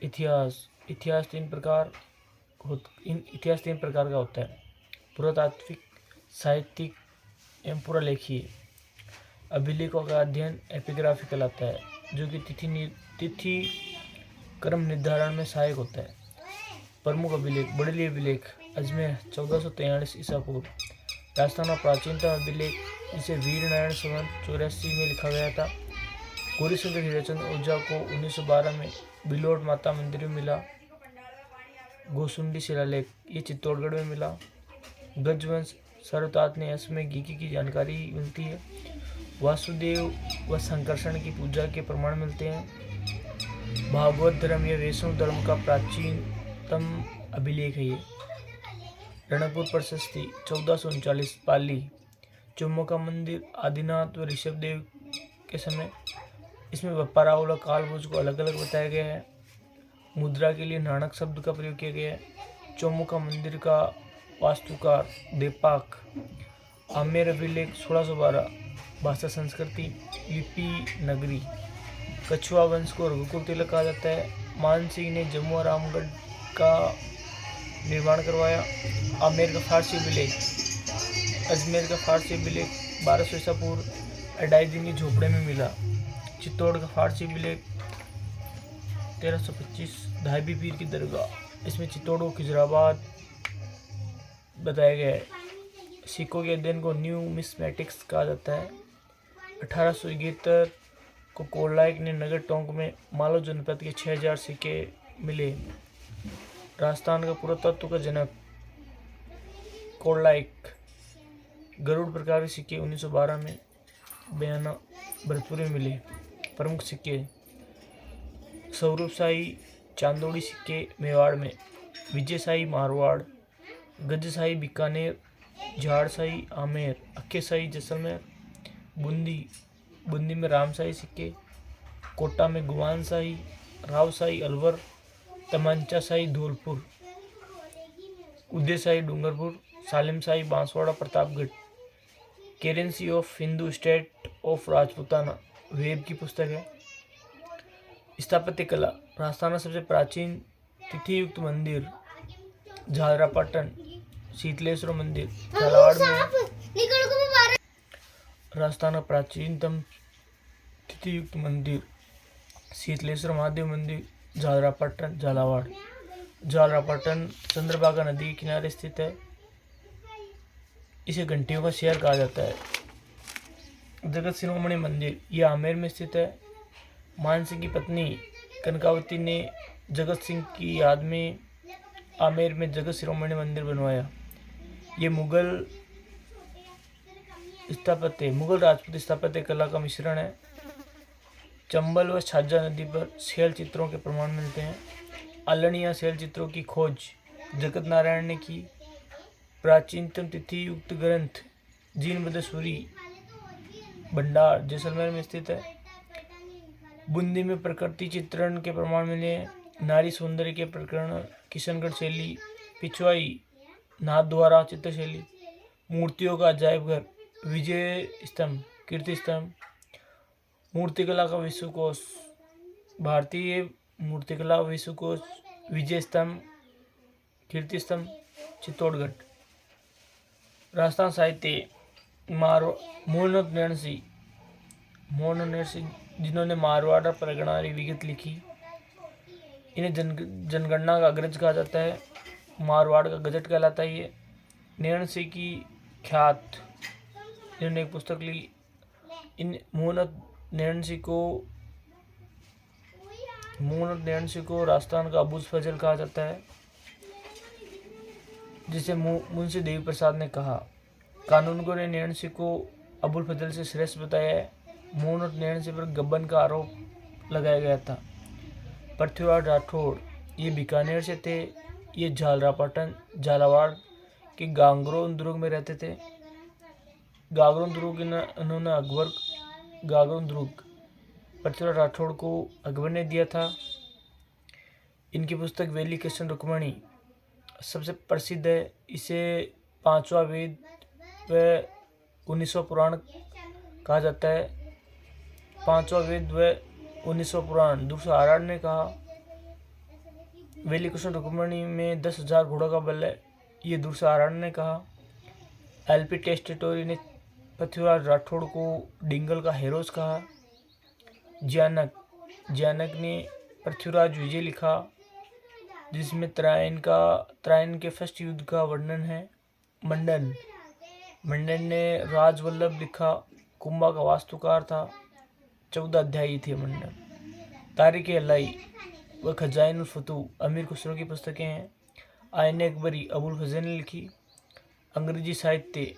इतिहास इतिहास तीन प्रकार का होता है: पुरातात्विक, साहित्यिक एवं पुरालेखीय। अभिलेखों का अध्ययन एपिग्राफी कहलाता है, जो कि तिथि क्रम निर्धारण में सहायक होता है। प्रमुख अभिलेख: बड़ेली अभिलेख अजमेर 1443 ईसा पूर्व। राजस्थान का प्राचीनतम अभिलेख, जिसे वीर नारायण संवत 84 में लिखा गया था। गौरी शंकर हीराचंद ओझा को 1912 में बिलोट माता मंदिर में मिला। गोसुंडी शिलालेख, ये चित्तौड़गढ़ में मिला। गजवंश सर्वतात ने इसमें गीकी की जानकारी मिलती है। वासुदेव व संकर्षण की पूजा के प्रमाण मिलते हैं। भागवत धर्म या वैष्णव धर्म का प्राचीनतम अभिलेख है ये। रणकपुर प्रशस्ति 1439 पाली। चुम्बका मंदिर आदिनाथ व ऋषभदेव के समय। इसमें बप्पारावल और कालभोज को अलग अलग बताया गया है। मुद्रा के लिए नानक शब्द का प्रयोग किया गया है। चौमुखा मंदिर का वास्तुकार देपाक। आमेर अभिलेख 1612। भाषा संस्कृति लिपि नगरी। कछुआ वंश को रघुकुल तिलक कहा जाता है। मान सिंह ने जम्मू और रामगढ़ का निर्माण करवाया। आमेर का फारसी अभिलेख। अजमेर का फारसी अभिलेख 1200 ईसा पूर्व अडाई दिन की झोपड़े में मिला। चित्तौड़ का फारसी अभिलेख 1325 धायबी पीर की दरगाह। इसमें चित्तौड़ को खिजराबाद बताया गया है। सिक्कों के अध्ययन को न्यूमिस्मेटिक्स कहा जाता है। 1871 को कोरलाइक ने नगर टोंक में मालवा जनपद के 6000 सिक्के मिले। राजस्थान का पुरातत्व का जनक कोरलाइक। गरुड़ प्रकार के सिक्के 1912 में बयाना भरतपुर में मिले। प्रमुख सिक्के: स्वरूपशाही चांदोड़ी सिक्के मेवाड़ में, विजयशाही मारवाड़, गजशाही बीकानेर, झाड़शाही आमेर, अक्केशाही जैसलमेर, बूंदी में रामशाही सिक्के, कोटा में Guwanshahi, Ravshahi Alwar, Tamanchashahi Dholpur, Udayshahi Dungarpur, Salimshahi Banswara Pratapgarh. Currency of Hindu state of Rajputana Webb की पुस्तक है। स्थापत्य कला: राजस्थान का सबसे प्राचीन तिथि युक्त मंदिर झालरापाटन शीतलेश्वर मंदिर झालावाड़ में है। राजस्थान का प्राचीनतम तिथि युक्त मंदिर शीतलेश्वर महादेव मंदिर झालरापाटन झालावाड़। झालरापाटन चंद्रभागा नदी के किनारे स्थित है। इसे घंटियों का शहर कहा जाता है। जगत शिरोमणि मंदिर, यह आमेर में स्थित है। मान सिंह की पत्नी कनकावती ने जगत सिंह की याद में आमेर में जगत शिरोमणि मंदिर बनवाया। ये मुगल राजपूत स्थापत्य कला का मिश्रण है। चंबल व छाजा नदी पर शैल चित्रों के प्रमाण मिलते हैं। आलनिया शैल चित्रों की खोज जगत नारायण ने की। प्राचीनतम तिथि युक्त ग्रंथ जीर्णबद्धसूरी भंडार जैसलमेर में स्थित है। बूंदी में प्रकृति चित्रण के प्रमाण मिले हैं। नारी सौंदर्य के प्रकरण किशनगढ़ शैली, पिछवाई नाथद्वारा चित्रशैली। मूर्तियों का अजायब घर विजय स्तंभ कीर्ति स्तंभ। मूर्तिकला का विश्वकोश भारतीय मूर्तिकला विश्वकोश विजय स्तंभ कीर्ति स्तंभ चित्तौड़गढ़। राजस्थान साहित्य मोहनोद नरसिंह जिन्होंने मारवाड़ परगना विगत लिखी। इन्हें जनगणना का अग्रज कहा जाता है। मारवाड़ का गजट कहलाता है ये। नैण सिंह की ख्यात, इन्होंने एक पुस्तक ली। इन मोहनोद नैण सिंह को राजस्थान का अबुल फजल कहा जाता है, जिसे मुंशी देवी प्रसाद ने कहा। कानूनगो ने नैण सिंह को अबुल फजल से श्रेष्ठ बताया है। मोहनोद नैण सिंह पर गबन का आरोप लगाया गया था। पृथ्वीराज राठौड़, ये बीकानेर से थे। ये झालरापाटन झालावाड़ के गांगरोन दुर्ग में रहते थे। गागरोन दुर्ग उन्होंने गागरोन दुर्ग पृथ्वीराज राठौड़ को अकबर ने दिया था। इनकी पुस्तक वेली कृष्ण रुक्मणी सबसे प्रसिद्ध है। इसे 5वां वेद व 1900 पुराण कहा जाता है। 5वां वेद व 1900 पुराण दूसरा आराध ने कहा। वेली कृष्ण रुक्मणी में 10,000 घोड़ों का बल है, ये दुर्साहरण ने कहा। एलपी टेस्टेटोरी ने पृथ्वीराज राठौड़ को डिंगल का हेरोस कहा। ज्यानक ने पृथ्वीराज विजय लिखा, जिसमें त्रायन के फर्स्ट युद्ध का वर्णन है। मंडन ने राजवल्लभ लिखा, कुंभा का वास्तुकार था। 14 अध्यायी थे मंडन। तारीख अलाई व खजाइन फतू अमीर खुसरो की पुस्तकें हैं। आयन अकबरी अबुल फजल ने लिखी। अंग्रेजी साहित्य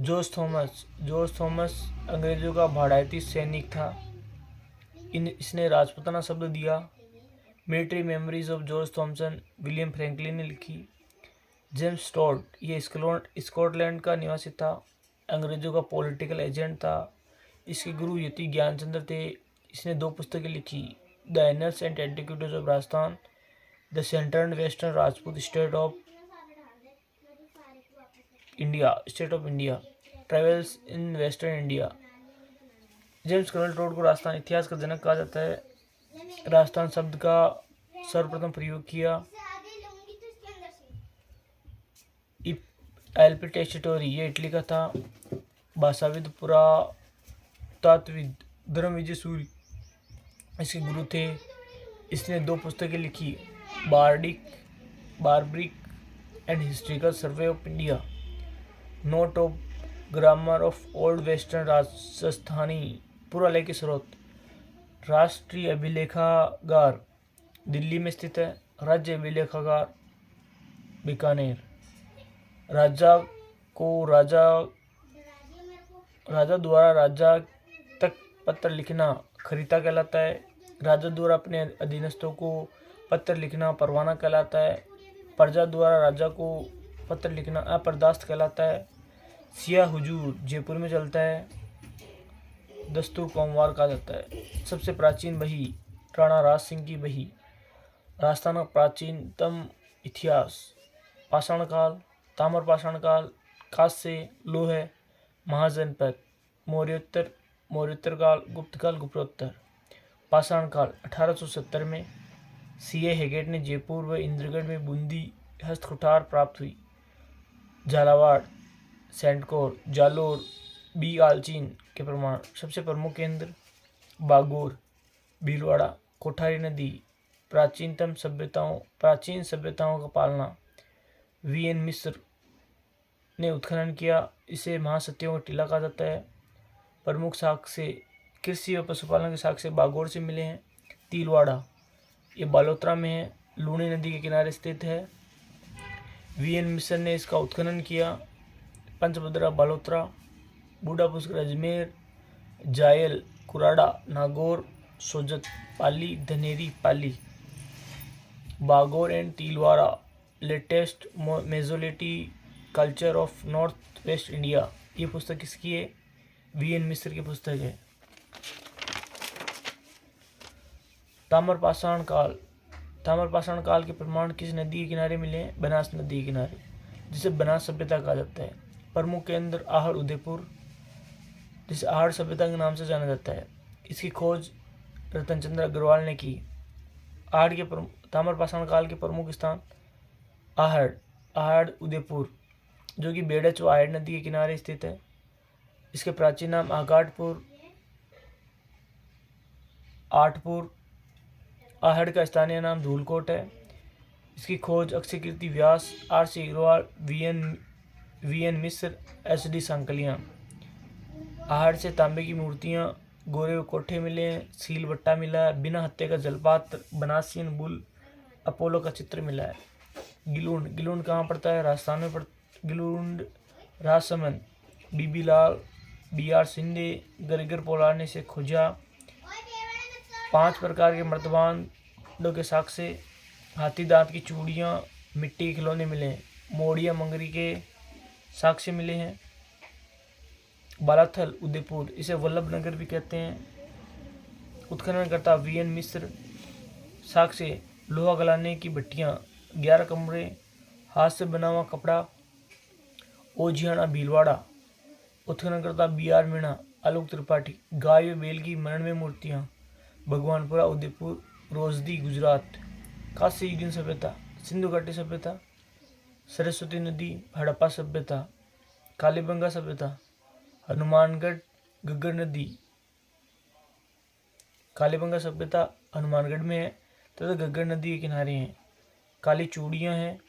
जॉर्ज थॉमस अंग्रेजों का भाड़ाती सैनिक था। इसने राजपुताना शब्द दिया। Military memories of George Thomson William Franklin ने लिखी। जेम्स टॉड ये स्कॉटलैंड का निवासी था, अंग्रेजों का पॉलिटिकल एजेंट था। इसके गुरु यति ज्ञानचंद्र थे। इसने 2 पुस्तकें लिखी, the annals and antiquities of Rajasthan, the central and western Rajput state of India, travels in western India. James colonel Tod को राजस्थान इतिहास का जनक कहा जाता है। राजस्थान शब्द का सर्वप्रथम प्रयोग किया। एलपी टेस्टेटोरी ये इटली का था। भाषाविद, पुरातत्वविद धर्म विजय सूर्य इसके गुरु थे। इसने 2 पुस्तकें लिखी, bardic and historical survey of India, note of grammar of old western Rajasthani, पुरालेख के स्रोत। राष्ट्रीय अभिलेखागार दिल्ली में स्थित है। राज्य अभिलेखागार बीकानेर। राजा द्वारा राजा तक पत्र लिखना खरीता कहलाता है। राजा द्वारा अपने अधीनस्थों को पत्र लिखना परवाना कहलाता है। प्रजा द्वारा राजा को पत्र लिखना अपर्दास्त कहलाता है। सियाह हुजूर जयपुर में चलता है। दस्तूर कोमवार कहा जाता है। सबसे प्राचीन बही राणा राज सिंह की बही। राजस्थान का प्राचीनतम इतिहास। पाषाण काल, ताम्र पाषाण काल, खास्य लोह, महाजनपद, मौर्योत्तर काल, गुप्त काल, गुप्तोत्तर। पाषाण काल 1870 में सीए हेगेट ने जयपुर व इंद्रगढ़ में बूंदी हस्तकुठार प्राप्त हुई। झालावाड़, सैंडकोर, जालोर, बी आलचीन के प्रमाण। सबसे प्रमुख केंद्र बागोर, भीलवाड़ा, कोठारी नदी। प्राचीन सभ्यताओं का पालना। वीएन मिस्र ने उत्खनन किया। इसे महासत्यों का टीला कहा जाता है। प्रमुख साक्ष्य कृषि व पशुपालन के साक्ष्य बागोर से मिले हैं। तिलवाड़ा ये बालोतरा में है, लूणी नदी के किनारे स्थित है। वीएन मिस्र ने इसका उत्खनन किया। पंचभद्रा बालोतरा, बूढ़ा Pushkar Ajmer, Jayal Kurara, Nagaur, Sojat Pali, Dhaneri Pali. Bagor and Tilwara latest mesolithic culture of north west India. ये पुस्तक किसकी है? वीएन मिस्र की पुस्तक है। ताम्रपाषाण काल के प्रमाण किस नदी के किनारे मिले हैं? बनास नदी के किनारे, जिसे बनास सभ्यता कहा जाता है। प्रमुख केंद्र आहड़ उदयपुर, जिसे आहड़ सभ्यता के नाम से जाना जाता है। इसकी खोज रतनचंद्र अग्रवाल ने की। ताम्रपाषाण काल के प्रमुख स्थान आहड़ उदयपुर, जो कि बेड़च व आहड़ नदी के किनारे स्थित है। इसके प्राचीन नाम आगाटपुर, आठपुर। आहड़ का स्थानीय नाम धूलकोट है। इसकी खोज अक्षय कीर्ति व्यास, आर.सी. अग्रवाल, वीएन मिस्र, एस.डी. सांकलिया। आहड़ से तांबे की मूर्तियां, गोरे व कोठे मिले हैं। सील बट्टा मिला है। बिना हत्थे का जलपात्र, बनासियन बुल, अपोलो का चित्र मिला है। गिलुंड कहाँ पड़ता है? राजस्थान में गिलुंड राजसमंद, बीबी लाल, बी.आर. सिंधे, गरीगर पोलार ने इसे खोजा। 5 प्रकार के मर्तबानों के साक्ष्य, हाथी दांत की चूड़ियाँ, मिट्टी के खिलौने मिले हैं। मोड़िया मंगरी के साक्ष्य मिले हैं। बालाथल उदयपुर, इसे वल्लभ नगर भी कहते हैं। उत्खननकर्ता वीएन मिस्र। साक्ष्य लोहा गलाने की भट्टियाँ, 11 कमरे, हाथ से बना हुआ कपड़ा। ओझियाना भीलवाड़ा। उत्खननकर्ता बी.आर. मीणा, आलोक त्रिपाठी। गाय व बैल की मरण में मूर्तियाँ, भगवानपुरा उदयपुर, रोजदी गुजरात। काशी युगीन सभ्यता, सिंधु घाटी सभ्यता, सरस्वती नदी, हड़प्पा सभ्यता, कालीबंगा सभ्यता, हनुमानगढ़, घग्गर नदी। कालीबंगा सभ्यता हनुमानगढ़ में है तथा घग्गर नदी के किनारे हैं। काली चूड़ियाँ हैं,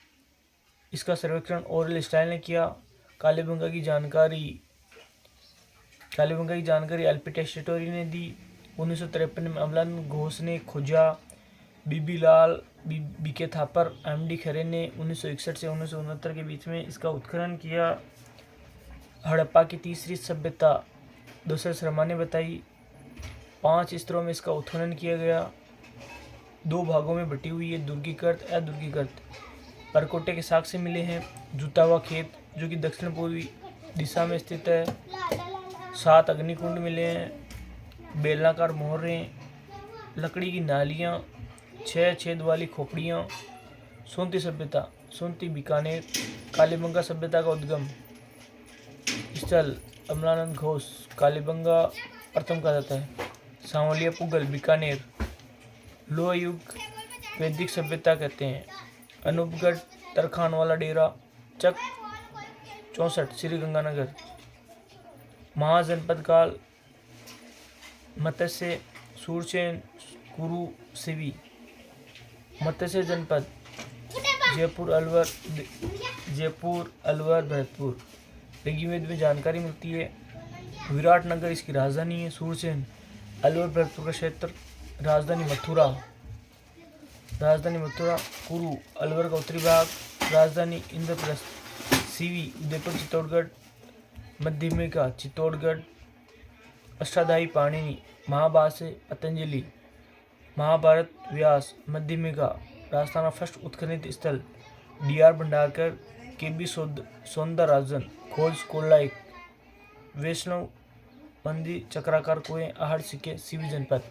इसका सर्वेक्षण ओरल स्टाइल ने किया। कालीबंगा की जानकारी एलपी टेस्टोरी ने दी। 1953 में अमलानंद घोष ने खोजा। बीबी लाल, बीके थापर, एमडी खरे ने 1961 से 1969 के बीच में इसका उत्खनन किया। हड़प्पा की तीसरी सभ्यता दूसरे शर्मा ने बताई। 5 स्तरों में इसका उत्खनन किया गया। 2 भागों में बटी हुई है, दुर्गीकृत, अदुर्गीकृत। परकोटे के साक्ष्य मिले हैं। जुता हुआ खेत जो कि दक्षिण पूर्वी दिशा में स्थित है। 7 अग्निकुंड मिले हैं। बेलनाकार मोहरे, लकड़ी की नालियाँ, 6 छेद वाली खोपड़ियाँ। सोंती सभ्यता, सोंती बीकानेर। कालीबंगा सभ्यता का उद्गम स्थल अमलानंद घोष, कालीबंगा प्रथम कहा जाता है। सांवलिया पुगल, बीकानेर। लोह युग वैदिक सभ्यता कहते हैं। अनूपगढ़, तरखान वाला डेरा, चक 64, श्री गंगानगर। महाजनपद काल, मत्स्य, सूरसेन, कुरु, सिवी। मत्स्य जनपद, जयपुर, अलवर, भरतपुर। ऋग्वेद में जानकारी मिलती है। विराटनगर इसकी राजधानी है। सूरसेन, अलवर, भरतपुर का क्षेत्र। राजधानी मथुरा। कुरु, अलवर का उत्तरी भाग। राजधानी इंद्रप्रस्थ। सीवी, उदयपुर, चित्तौड़गढ़। मध्यमिका, चित्तौड़गढ़। अष्टाध्यायी पाणिनि, महाभाष्य, पतंजलि। महाभारत, व्यास। मध्यमिका, राजस्थान का फर्स्ट उत्खनित स्थल डीआर भंडारकर, केबी सौंदरराजन, खोज, कोल्लाइक। वैष्णव मंदिर, चक्राकार कुएं, आहड़ सिक्के, सीवी जनपद।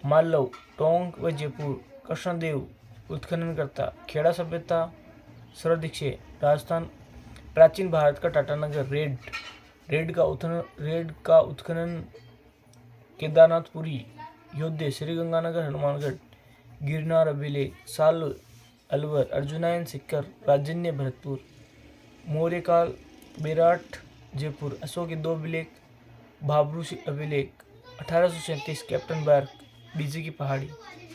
मालव, टोंक व जयपुर। कृष्णदेव उत्खननकर्ता। खेड़ा सभ्यता, सरदीक्षे, राजस्थान। प्राचीन भारत का टाटानगर। रेड का उत्खनन केदारनाथपुरी, योद्धे, श्री गंगानगर, हनुमानगढ़। गिरनार अभिलेख, साल, अलवर। अर्जुनायन सिक्कर, राजन्य, भरतपुर। मौर्य काल, बेराट, जयपुर। अशोक के 2 अभिलेख, भाबरू अभिलेख। 1837, कैप्टन बार्क, डीजे की पहाड़ी।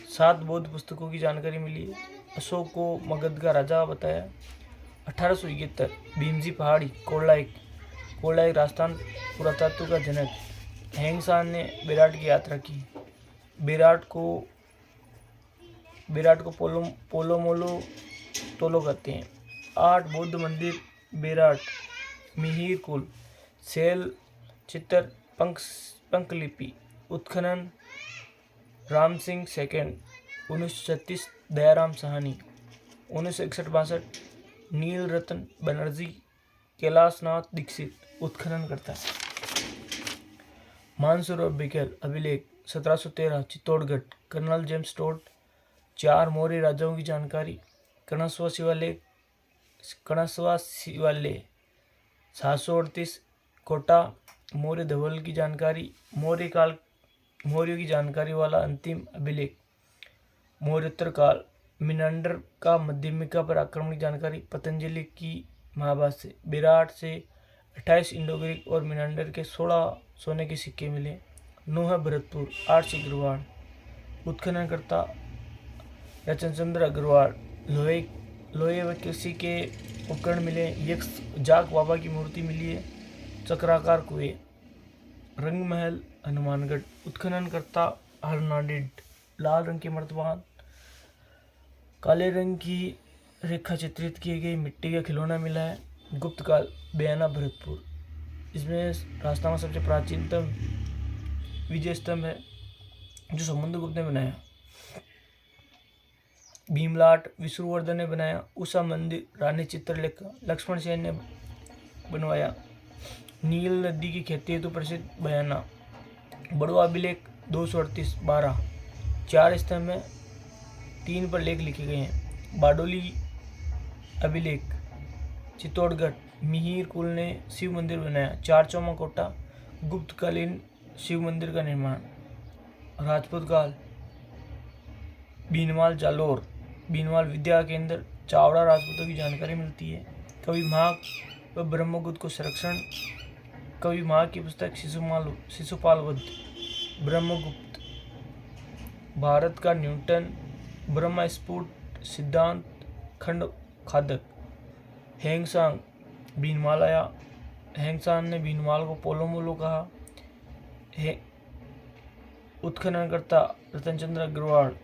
7 बौद्ध पुस्तकों की जानकारी मिली है। अशोक को मगध का राजा बताया। 1871, भीमजी पहाड़ी, कोल्लाइक राजस्थान, पुरातत्व का जनक। हेंगसान ने बेराट की यात्रा की। बेराट को पोलोमोलो तोलो कहते हैं। 8 बौद्ध मंदिर, बेराट। मिहिर कुल, सेल, चित्र, पंकलिपि। उत्खनन राम सिंह सेकंड, 1936। दयाराम साहनी, 1961-62। नील रतन बनर्जी, कैलाशनाथ दीक्षित। उत्खनन करता है। मानसरोवर बिकल अभिलेख, 1713, Chittorgarh. Colonel James Tod. 4 Maurya राजाओं की जानकारी। कणस्वा शिवालय, 738, कोटा। मौर्य धवल की जानकारी। मौर्यों की जानकारी वाला अंतिम अभिलेख। मौर्योत्तर काल, मिनांडर का मध्यमिका पर आक्रमण की जानकारी। पतंजलि की महाभाष्य। बेराट से 28 इंडो ग्रीक और मिनांडर के 16 सोने के सिक्के मिले। 9 भरतपुर, 8 सिगरवाड़। उत्खननकर्ता रचनचंद्र अग्रवाल। लोहे व कृषि के उपकरण मिले। यक्ष जाक बाबा की मूर्ति मिली है। चक्राकार कुएं। रंग महल, हनुमानगढ़। उत्खननकर्ता हरनाडिड। लाल रंग के मर्तबान, काले रंग की रेखा चित्रित की गई मिट्टी का खिलौना मिला है। गुप्त काल, बयाना, भरतपुर। इसमें राजस्थान का सबसे प्राचीनतम विजय स्तंभ है जो समुद्रगुप्त ने बनाया। भीमलाट विष्णुवर्धन ने बनाया। उषा मंदिर रानी चित्रलेखा लक्ष्मण सेन ने बनवाया। नील नदी की खेती हेतु प्रसिद्ध बयाना। बड़वा अभिलेख 238, 12। 4 स्तंभ में 3 पर लेख लिखे गए हैं। बारडोली अभिलेख, चित्तौड़गढ़। मिहिर कुल ने शिव मंदिर बनाया। 4 चौमा कोटा, गुप्तकालीन शिव मंदिर का निर्माण। राजपूत काल, बीनमाल, जालोर। बीनवाल विद्या केंद्र चावड़ा राजपूतों की जानकारी मिलती है। कवि माघ व ब्रह्मगुप्त को संरक्षण। कवि माघ की पुस्तक शिशुपाल वध। ब्रह्मगुप्त भारत का न्यूटन। ब्रह्म स्फुट सिद्धांत खंड खादक। हेंगसांग बीनमाल आया। हेंगसांग ने बीनमाल को पोलो मोलो कहा। उत्खननकर्ता रतन चंद्र अग्रवाल।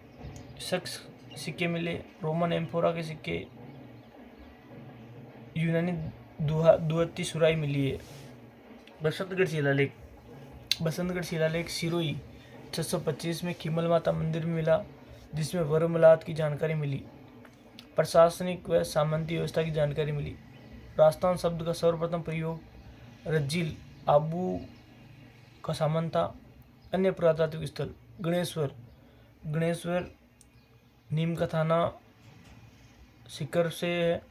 शख्स सिक्के मिले। रोमन एम्फोरा के सिक्के। यूनानी दुहत्ती सुराई मिली है। बसंतगढ़ शिलालेख सिरोही 625 में खीमल माता मंदिर में मिला, जिसमें वरमलात की जानकारी मिली। प्रशासनिक व सामंती व्यवस्था की जानकारी मिली। राजस्थान शब्द का सर्वप्रथम प्रयोग रज्जिल आबू का सामंत था। अन्य पुरातात्विक स्थल गणेश्वर नीम का थाना सिकर से है।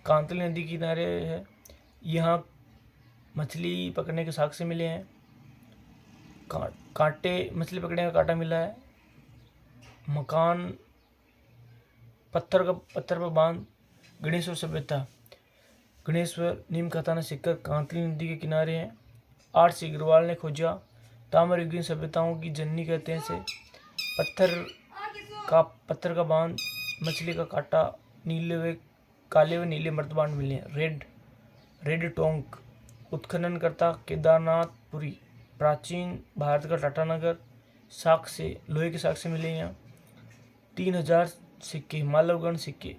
कांतली नदी किनारे है। यहाँ मछली पकड़ने के साक्ष्य मिले हैं। कांटे मछली पकड़ने का कांटा मिला है। मकान पत्थर पर बांध गणेश्वर सभ्यता। गणेश्वर नीम का थाना सिक्कर कांतली नदी के किनारे हैं। आर.सी. अग्रवाल ने खोजा। ताम्र युगीन सभ्यताओं की जननी कहते हैं इसे। पत्थर का बांध, मछली का कांटा, काले व नीले मर्तबान मिले हैं। रेड टोंक उत्खननकर्ता केदारनाथपुरी। प्राचीन भारत का टाटानगर। साक्ष्य लोहे के साक्ष्य मिले हैं। 3000 सिक्के मालवगढ़ सिक्के।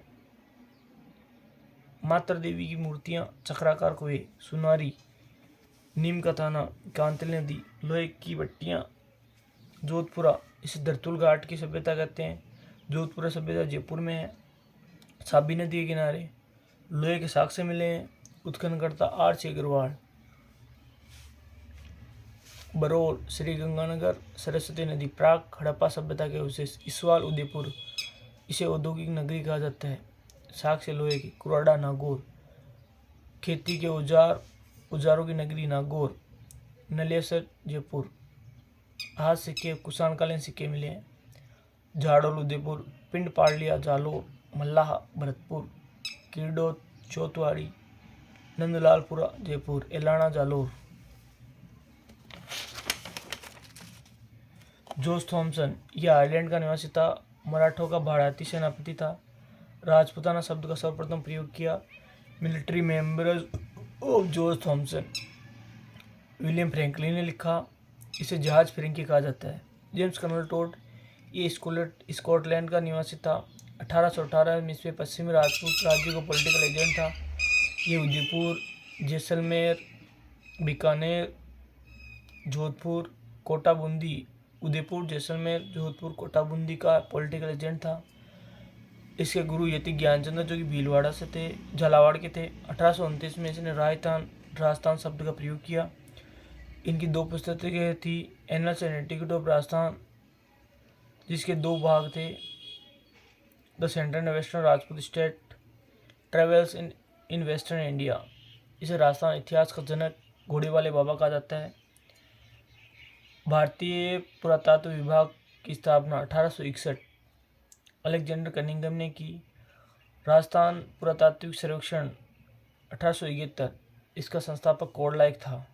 मातर देवी की मूर्तियां चक्राकार कुएं। सुनारी नीम का थाना कांतली नदी। लोहे की भट्टियां जोधपुरा, इसे धरतुल घाट की सभ्यता कहते हैं। जोधपुरा सभ्यता जयपुर में है। साबी नदी के किनारे लोहे के साक्ष्य मिले हैं। उत्खननकर्ता आर.सी. अग्रवाल। बरौर श्री गंगानगर सरस्वती नदी। प्राक हड़प्पा सभ्यता के अवशेष। इसवाल उदयपुर, इसे औद्योगिक नगरी कहा जाता है। साक्ष्य लोहे की। कुराड़ा नागौर खेती के औजारों की नगरी नागौर। नलेसर जयपुर। हाथ सिक्के कुषाणकालीन सिक्के मिले हैं। झाड़ोल उदयपुर। पिंड पाड़लिया जालोर। मल्लाह भरतपुर। किरडोत चौतवाड़ी। नंदलालपुरा जयपुर। एलाना जालोर। जोस थॉमसन यह आयरलैंड का निवासी था। मराठों का भारतीय सेनापति था। राजपुताना शब्द का सर्वप्रथम प्रयोग किया। Military members of Jose Thomson. William Franklin ने लिखा। इसे जहाज फिरंगी कहा जाता है। जेम्स कर्नल टोड ये स्कॉटलैंड का निवासी था। 1818 में इसमें पश्चिमी राजपूत राज्य का पॉलिटिकल एजेंट था। ये उदयपुर, जैसलमेर, बीकानेर, जोधपुर, कोटा बूंदी, उदयपुर, जैसलमेर, जोधपुर, कोटा बूंदी का पॉलिटिकल एजेंट था। इसके गुरु यति ज्ञानचंद्र जो कि भीलवाड़ा से थे, झालावाड़ के थे। 1829 में इसने राजस्थान शब्द का प्रयोग किया। इनकी 2 पुस्तकें थी। Annuls and antiquity of Rajasthan, जिसके 2 भाग थे। The central and western Rajput state, travels in western India. इसे राजस्थान इतिहास का जनक, घोड़े वाले बाबा कहा जाता है। भारतीय पुरातत्व विभाग की स्थापना 1861 अलेक्जेंडर कनिंघम ने की। राजस्थान पुरातात्विक सर्वेक्षण 1871, इसका संस्थापक कोडलाइक था।